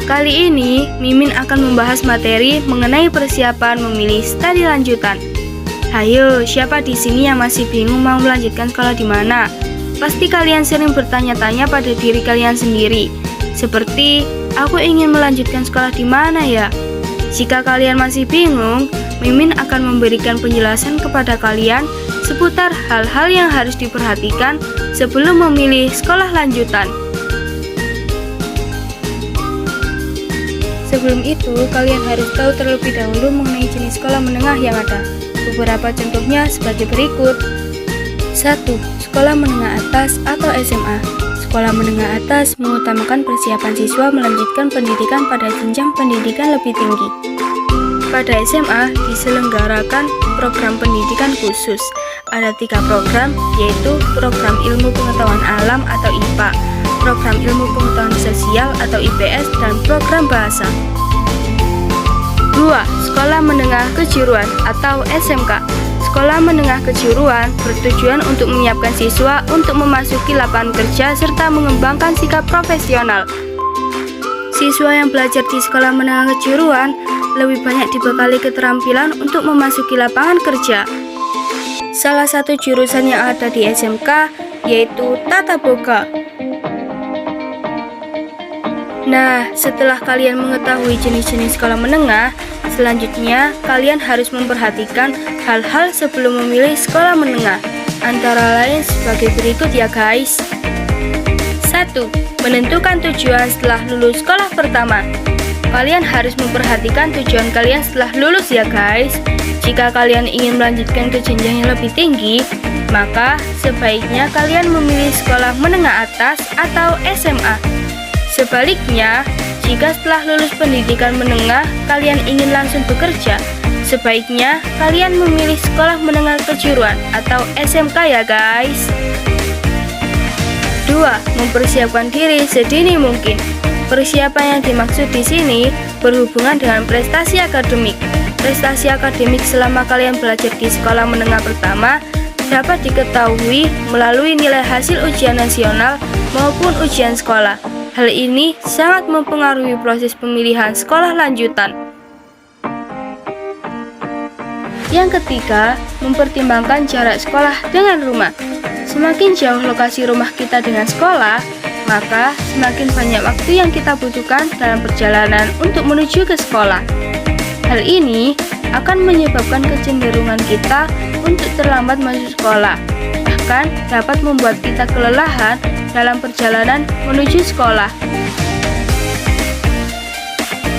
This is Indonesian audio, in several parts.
Kali ini, Mimin akan membahas materi mengenai persiapan memilih studi lanjutan. Hayo, siapa di sini yang masih bingung mau melanjutkan sekolah di mana? Pasti kalian sering bertanya-tanya pada diri kalian sendiri. Seperti, aku ingin melanjutkan sekolah di mana ya? Jika kalian masih bingung, Mimin akan memberikan penjelasan kepada kalian seputar hal-hal yang harus diperhatikan sebelum memilih sekolah lanjutan. Sebelum itu, kalian harus tahu terlebih dahulu mengenai jenis sekolah menengah yang ada. Beberapa contohnya sebagai berikut. 1. Sekolah menengah atas atau SMA. Sekolah menengah atas mengutamakan persiapan siswa melanjutkan pendidikan pada jenjang pendidikan lebih tinggi. Pada SMA diselenggarakan program pendidikan khusus. Ada 3 program, yaitu program ilmu pengetahuan alam atau IPA, program ilmu pengetahuan sosial atau IPS, dan program bahasa. 2. Sekolah menengah kejuruan atau SMK. Sekolah menengah kejuruan bertujuan untuk menyiapkan siswa untuk memasuki lapangan kerja serta mengembangkan sikap profesional. Siswa yang belajar di sekolah menengah kejuruan lebih banyak dibekali keterampilan untuk memasuki lapangan kerja. Salah satu jurusan yang ada di SMK yaitu Tata Boga. Nah, setelah kalian mengetahui jenis-jenis sekolah menengah, selanjutnya kalian harus memperhatikan hal-hal sebelum memilih sekolah menengah. Antara lain sebagai berikut ya guys. 1. Menentukan tujuan setelah lulus sekolah pertama. Kalian harus memperhatikan tujuan kalian setelah lulus ya guys. Jika kalian ingin melanjutkan ke jenjang yang lebih tinggi, maka sebaiknya kalian memilih sekolah menengah atas atau SMA. Sebaliknya, jika setelah lulus pendidikan menengah kalian ingin langsung bekerja, sebaiknya kalian memilih sekolah menengah kejuruan atau SMK ya guys. 2. Mempersiapkan diri sedini mungkin. Persiapan yang dimaksud di sini berhubungan dengan prestasi akademik. Prestasi akademik selama kalian belajar di sekolah menengah pertama dapat diketahui melalui nilai hasil ujian nasional maupun ujian sekolah. Hal ini sangat mempengaruhi proses pemilihan sekolah lanjutan. Yang ketiga, mempertimbangkan jarak sekolah dengan rumah. Semakin jauh lokasi rumah kita dengan sekolah, maka semakin banyak waktu yang kita butuhkan dalam perjalanan untuk menuju ke sekolah. Hal ini akan menyebabkan kecenderungan kita untuk terlambat masuk sekolah, bahkan dapat membuat kita kelelahan dalam perjalanan menuju sekolah.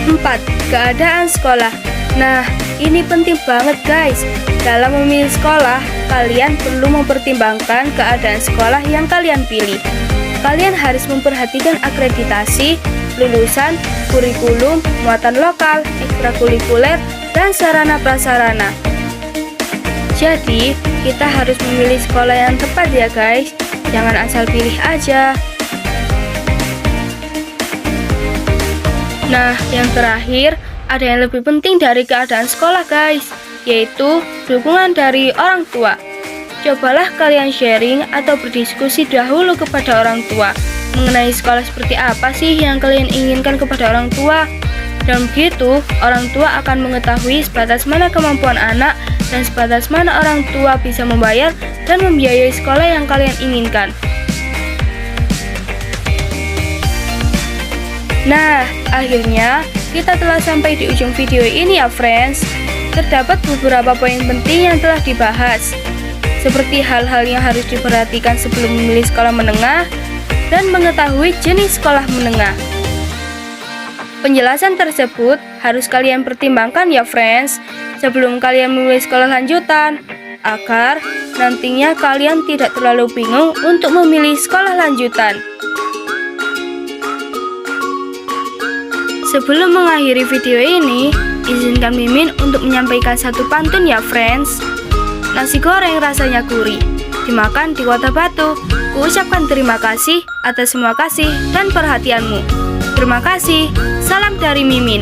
4. Keadaan sekolah. Nah, ini penting banget guys. Dalam memilih sekolah, kalian perlu mempertimbangkan keadaan sekolah yang kalian pilih. Kalian harus memperhatikan akreditasi, lulusan, kurikulum, muatan lokal, ekstrakurikuler, dan sarana prasarana. Jadi, kita harus memilih sekolah yang tepat ya guys. Jangan asal pilih aja. Nah, yang terakhir, ada yang lebih penting dari keadaan sekolah guys, yaitu dukungan dari orang tua. Cobalah kalian sharing atau berdiskusi dahulu kepada orang tua mengenai sekolah seperti apa sih yang kalian inginkan kepada orang tua. Dan begitu, orang tua akan mengetahui sebatas mana kemampuan anak dan sebatas mana orang tua bisa membayar dan membiayai sekolah yang kalian inginkan. Nah, akhirnya kita telah sampai di ujung video ini ya friends. Terdapat beberapa poin penting yang telah dibahas, seperti hal-hal yang harus diperhatikan sebelum memilih sekolah menengah dan mengetahui jenis sekolah menengah. Penjelasan tersebut harus kalian pertimbangkan ya friends sebelum kalian memilih sekolah lanjutan, agar nantinya kalian tidak terlalu bingung untuk memilih sekolah lanjutan. Sebelum mengakhiri video ini, izinkan Mimin untuk menyampaikan satu pantun ya friends. Nasi goreng rasanya gurih, dimakan di Kota Batu. Kuucapkan terima kasih atas semua kasih dan perhatianmu. Terima kasih, salam dari Mimin.